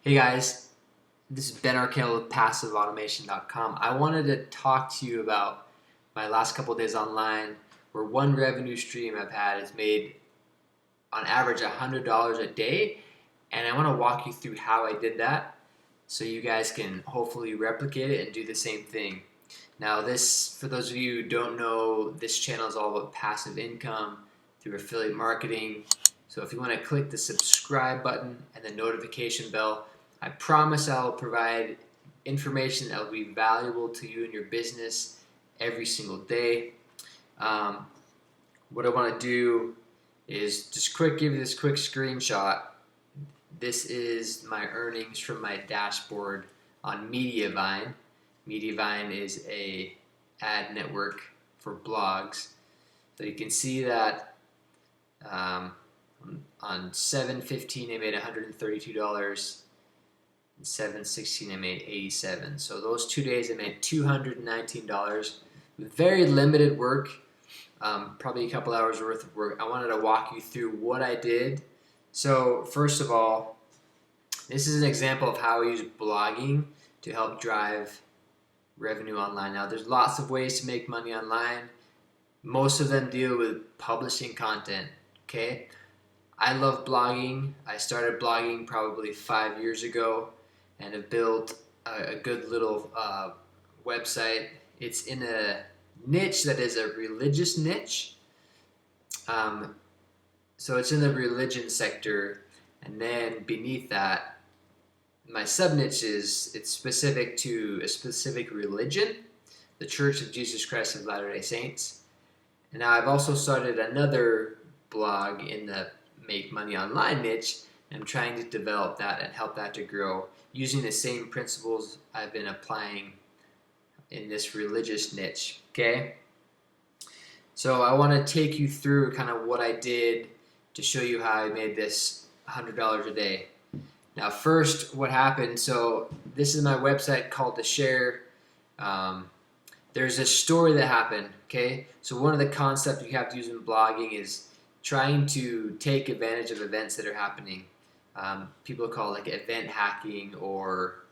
Hey guys, this is Ben Arkell with PassiveAutomation.com. I wanted to talk to you about my last couple of days online where one revenue stream I've had has made on average $100 a day, and I want to walk you through how I did that so you guys can hopefully replicate it and do the same thing. Now this, for those of you who don't know, this channel is all about passive income through affiliate marketing. So if you want to click the subscribe button and the notification bell, I promise I'll provide information that will be valuable to you and your business every single day. What I want to do is just give you this quick screenshot. This is my earnings from my dashboard on Mediavine. Mediavine is a ad network for blogs. So you can see that on 7/15 I made $132. And 7/16 I made $87. So those 2 days I made $219 with very limited work, probably a couple hours worth of work. I wanted to walk you through what I did. So first of all, this is an example of how I use blogging to help drive revenue online. Now there's lots of ways to make money online. Most of them deal with publishing content, okay? I love blogging. I started blogging probably 5 years ago and have built a good little website. It's in a niche that is a religious niche. So it's in the religion sector, and then beneath that, my sub-niche it's specific to a specific religion, the Church of Jesus Christ of Latter-day Saints. And now I've also started another blog in the make money online niche. I'm trying to develop that and help that to grow using the same principles I've been applying in this religious niche, okay? So I want to take you through kind of what I did to show you how I made this $100 a day. Now first, what happened, so this is my website called the Share. There's a story that happened, okay? So one of the concepts you have to use in blogging is trying to take advantage of events that are happening. People call it like event hacking, or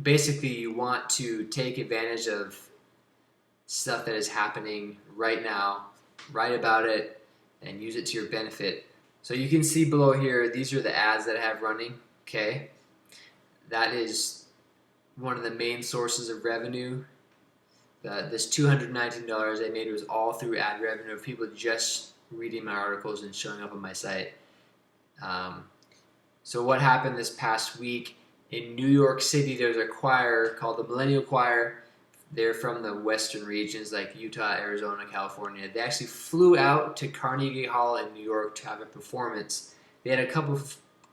basically you want to take advantage of stuff that is happening right now, write about it, and use it to your benefit. So you can see below here, these are the ads that I have running, okay? That is one of the main sources of revenue. This $219 I made was all through ad revenue of people just reading my articles and showing up on my site. So what happened this past week in New York City, there's a choir called the Millennial Choir. They're from the western regions like Utah, Arizona, California. They actually flew out to Carnegie Hall in New York to have a performance. They had a couple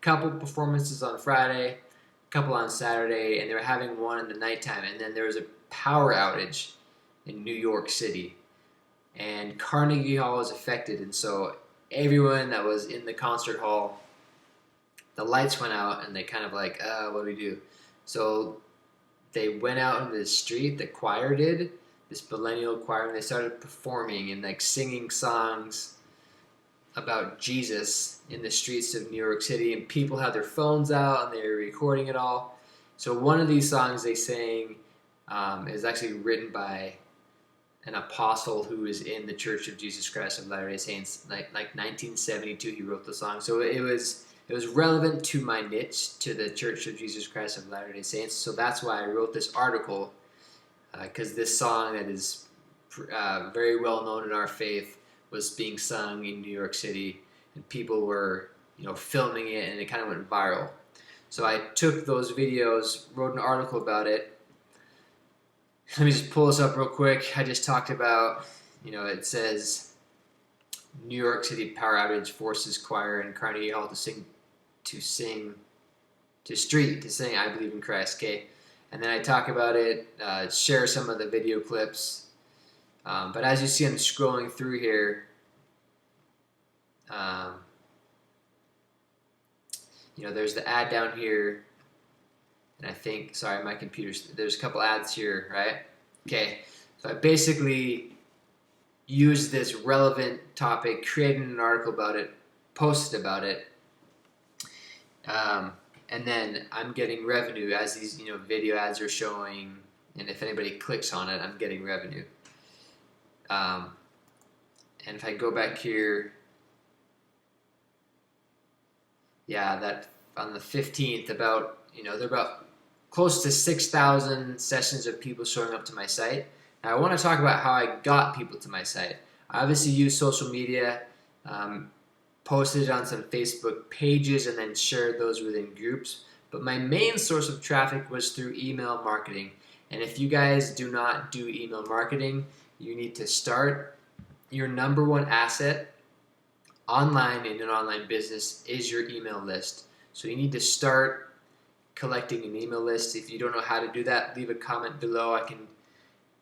performances on Friday, a couple on Saturday, and they were having one in the nighttime. And then there was a power outage in New York City, and Carnegie Hall was affected. And so everyone that was in the concert hall, the lights went out, and they kind of like, what do we do? So they went out into the street, the choir did, this millennial choir, and they started performing and like singing songs about Jesus in the streets of New York City, and people had their phones out and they were recording it all. So one of these songs they sang is actually written by an apostle who is in the Church of Jesus Christ of Latter-day Saints. Like 1972 he wrote the song. So it was relevant to my niche, to the Church of Jesus Christ of Latter-day Saints. So that's why I wrote this article, because this song that is very well known in our faith was being sung in New York City, and people were filming it, and it kind of went viral. So I took those videos, wrote an article about it. Let me just pull this up real quick. I just talked about, it says New York City power outage forces choir in Carnegie Hall to sing I Believe in Christ, okay? And then I talk about it, share some of the video clips. But as you see, I'm scrolling through here. There's the ad down here. And I think, sorry, my computer's, there's a couple ads here, right? Okay, so I basically used this relevant topic, created an article about it, posted about it. and then I'm getting revenue as these video ads are showing, and if anybody clicks on it, I'm getting revenue. And if I go back here, yeah, that on the 15th, about they're about close to 6,000 sessions of people showing up to my site. Now I want to talk about how I got people to my site. I obviously use social media, posted it on some Facebook pages, and then shared those within groups. But my main source of traffic was through email marketing. And if you guys do not do email marketing, you need to start. Your number one asset online in an online business is your email list. So you need to start collecting an email list. If you don't know how to do that, leave a comment below. I can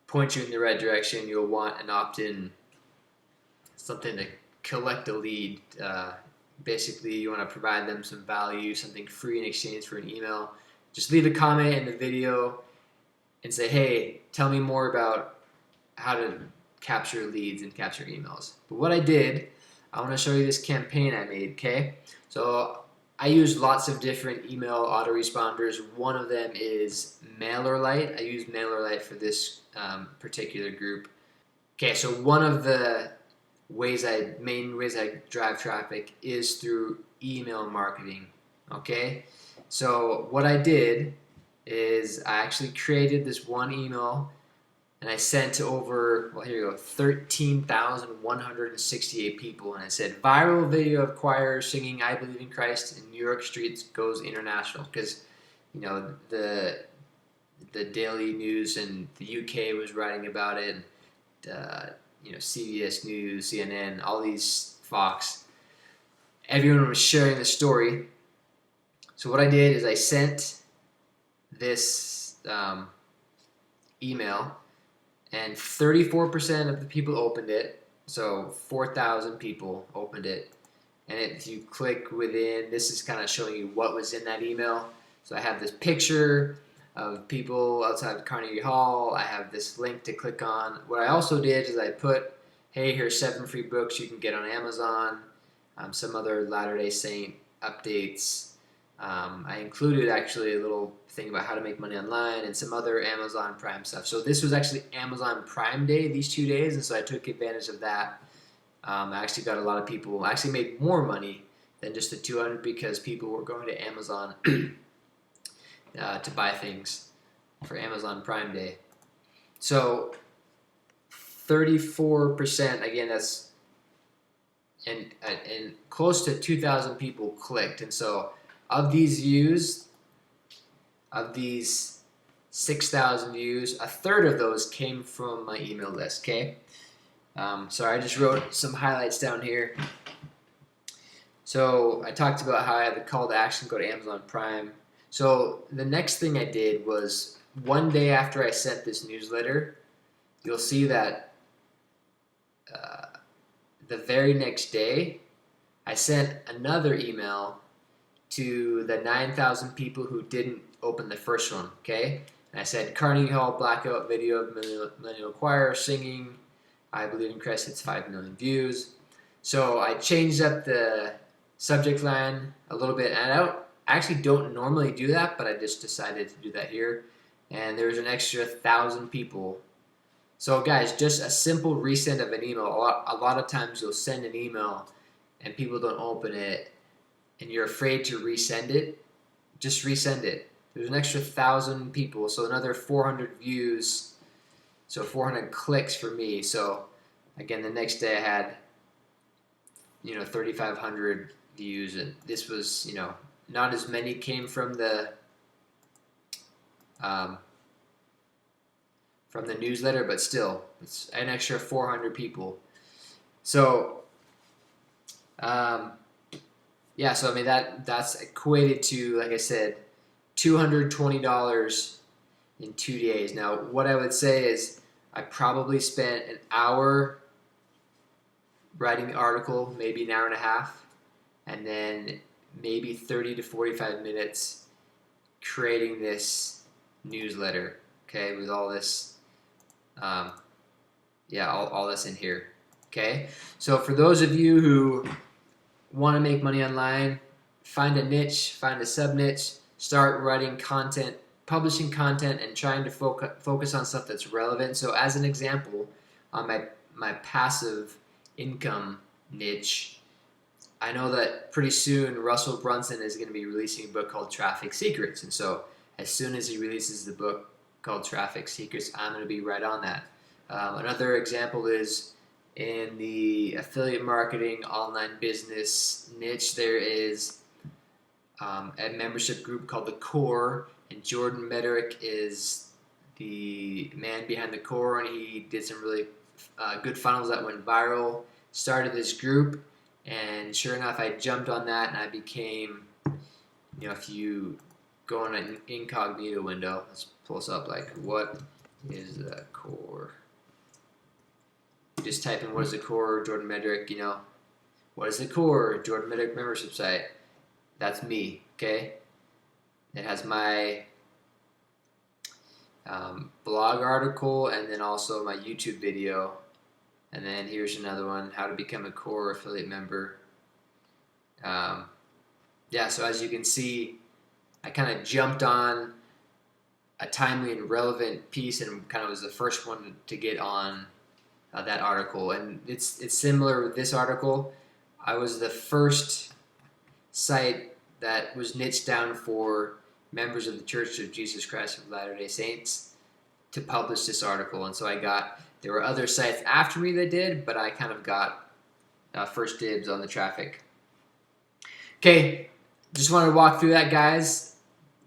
point you in the right direction. You'll want an opt-in, something to collect a lead. Basically, you want to provide them some value, something free in exchange for an email. Just leave a comment in the video and say, hey, tell me more about how to capture leads and capture emails. But what I did, I want to show you this campaign I made, okay? So I use lots of different email autoresponders. One of them is MailerLite. I use MailerLite for this particular group. Okay, so one of the main ways I drive traffic is through email marketing, okay? So what I did is I actually created this one email and I sent to over, well, here you go, 13,168 people, and I said, viral video of choir singing I Believe in Christ in New York streets goes international, because the Daily News in the UK was writing about it, CBS News, CNN, all these, Fox, everyone was sharing the story. So what I did is I sent this email, and 34% of the people opened it. So 4,000 people opened it. And if you click within, this is kind of showing you what was in that email. So I have this picture of people outside of Carnegie Hall. I have this link to click on. What I also did is I put, hey, here's 7 free books you can get on Amazon, some other Latter-day Saint updates. I included actually a little thing about how to make money online and some other Amazon Prime stuff. So this was actually Amazon Prime Day these 2 days, and so I took advantage of that. I actually got a lot of people. I actually made more money than just the 200 because people were going to Amazon to buy things for Amazon Prime Day. So 34%, again, that's and close to 2,000 people clicked, and so of these views, of these 6,000 views, a third of those came from my email list, okay? Sorry, I just wrote some highlights down here. So I talked about how I had the call to action, go to Amazon Prime. So the next thing I did was, one day after I sent this newsletter, you'll see that the very next day, I sent another email to the 9,000 people who didn't open the first one, okay? And I said, Carnegie Hall blackout video of millennial choir singing I Believe in Christ hits 5 million views. So I changed up the subject line a little bit, and I actually don't normally do that, but I just decided to do that here. And there was an extra 1,000 people. So guys, just a simple resend of an email. A lot of times you'll send an email and people don't open it, and you're afraid to resend it. Just resend it. There's an extra 1,000 people, so another 400 views, so 400 clicks for me. So again, the next day I had 3,500 views, and this was not as many came from the newsletter, but still, it's an extra 400 people. So yeah, so I mean that's equated to, like I said, $220 in 2 days. Now, what I would say is I probably spent an hour writing the article, maybe an hour and a half, and then maybe 30 to 45 minutes creating this newsletter, okay, with all this, all this in here, okay? So for those of you who want to make money online, find a niche, find a sub-niche, start writing content, publishing content, and trying to focus on stuff that's relevant. So as an example, on my passive income niche, I know that pretty soon Russell Brunson is going to be releasing a book called Traffic Secrets. And so as soon as he releases the book called Traffic Secrets, I'm going to be right on that. Another example is in the affiliate marketing online business niche, there is a membership group called the Core, and Jordan Mederick is the man behind the Core, and he did some really good funnels that went viral, started this group, and sure enough, I jumped on that and I became, if you go on an incognito window, let's pull this up, like, what is the Core? Just type in what is the Core, Jordan Mederick, what is the Core, Jordan Mederick membership site. That's me, okay? It has my blog article and then also my YouTube video. And then here's another one, how to become a Core affiliate member. Yeah, so as you can see, I kind of jumped on a timely and relevant piece and kind of was the first one to get on that article. And it's similar with this article. I was the first site that was niched down for members of the Church of Jesus Christ of Latter-day Saints to publish this article. And so there were other sites after me that did, but I kind of got first dibs on the traffic. Okay, just wanted to walk through that, guys.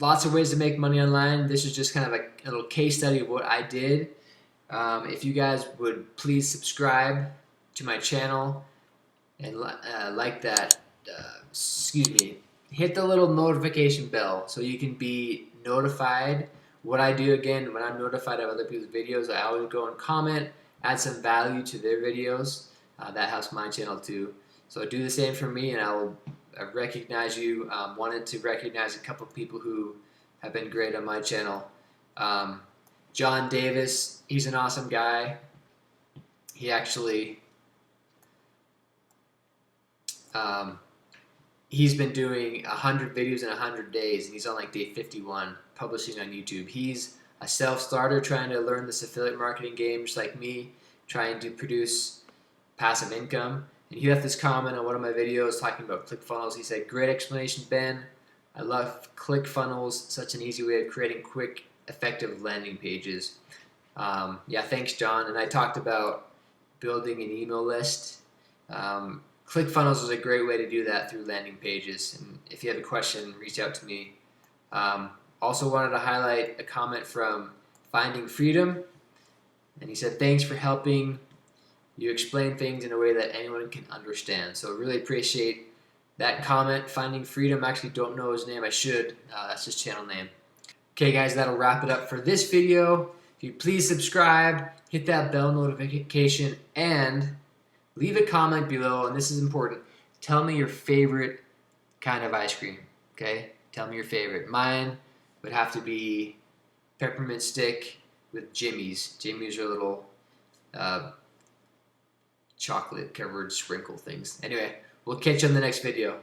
Lots of ways to make money online. This is just kind of a little case study of what I did. If you guys would please subscribe to my channel and like that, hit the little notification bell so you can be notified. What I do, again, when I'm notified of other people's videos, I always go and comment, add some value to their videos. That helps my channel too. So do the same for me, and I will recognize you. Wanted to recognize a couple of people who have been great on my channel. John Davis, he's an awesome guy. He actually, he's been doing 100 videos in 100 days, and he's on like day 51, publishing on YouTube. He's a self-starter trying to learn this affiliate marketing game, just like me, trying to produce passive income. And he left this comment on one of my videos talking about ClickFunnels. He said, "Great explanation, Ben. I love ClickFunnels, such an easy way of creating quick, effective landing pages." Yeah, thanks, John. And I talked about building an email list. ClickFunnels is a great way to do that through landing pages. And if you have a question, reach out to me. Also wanted to highlight a comment from Finding Freedom. And he said, "Thanks for helping. You explain things in a way that anyone can understand." So really appreciate that comment. Finding Freedom, I actually don't know his name. I should. That's his channel name. Okay, guys, that'll wrap it up for this video. If you please subscribe, hit that bell notification, and leave a comment below. And this is important. Tell me your favorite kind of ice cream. Okay? Tell me your favorite. Mine would have to be peppermint stick with Jimmy's. Jimmy's are little chocolate covered sprinkle things. Anyway, we'll catch you on the next video.